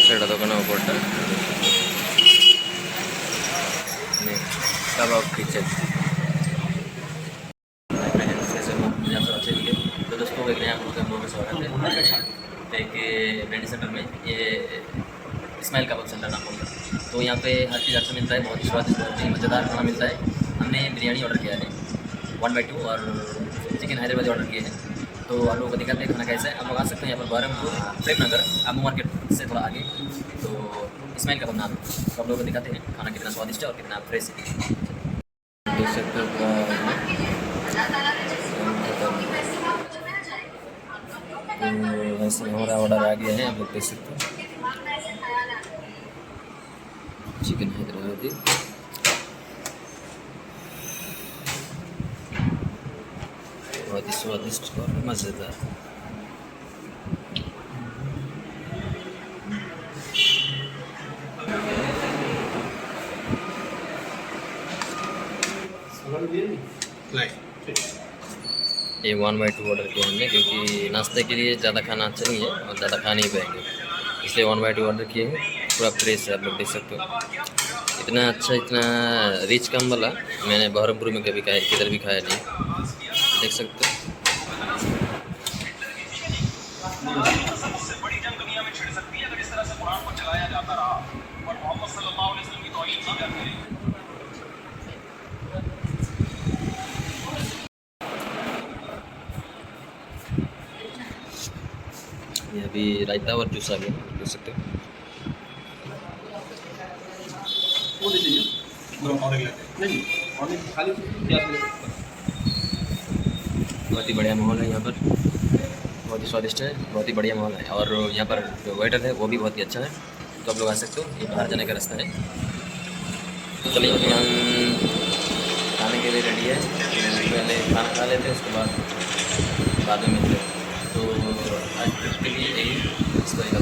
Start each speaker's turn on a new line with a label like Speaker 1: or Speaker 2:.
Speaker 1: সেটা দোকানে উপরটা कबाब किचन। तो दोस्तों एक नया प्रोग्राम में स्वागत है। एक ब्रांडी सेंटर में ये इस्माइल कबाब सेंटर नाम होगा। तो यहाँ पे हर चीज़ अच्छा मिलता है, बहुत ही स्वादिष्ट, बहुत ही मज़ेदार खाना मिलता है। हमने बिरयानी ऑर्डर किया है 1/2 और चिकन हैदराबादी ऑर्डर किए हैं। तो आप लोगों को दिखाते हैं खाना कैसा है। आप लोग आ सकते हैं यहाँ पर बहरमपुर प्रेम नगर आबू मार्केट से थोड़ा आगे। तो इस्माइल कबाब नाम है। तो आप लोगों को दिखाते हैं खाना कितना स्वादिष्ट है और कितना फ्रेश है। देख सकते हो तो ऐसे हमारा ऑर्डर आ गया है, आप लोग देख सकते हो। चिकन हैदराबादी बहुत ही स्वादिष्ट और मज़ेदार। ये 1/2 ऑर्डर किया हमने, क्योंकि नाश्ते के लिए ज़्यादा खाना अच्छा नहीं है और ज़्यादा खा नहीं पाएंगे, इसलिए 1/2 ऑर्डर किए हैं। पूरा फ्रेश है, आप लोग देख सकते हो। इतना अच्छा, इतना रिच कम वाला मैंने बहरमपुर में कभी खाया, किधर भी खाया नहीं। देख सकते हो। ये अभी रायता और जूस आ गया, देख सकते हो। बहुत ही बढ़िया माहौल है यहाँ पर, बहुत ही स्वादिष्ट है, बहुत ही बढ़िया माहौल है। और यहाँ पर जो वेटर है वो भी बहुत ही अच्छा है। तो आप लोग आ सकते हो, ये बाहर जाने का रास्ता है। तो चलिए अभी हम खाने के लिए रेडी है। पहले खाना खा लेते हैं, उसके बाद में मिलते हैं। तो आज ट्रिप के लिए यही इस तरीका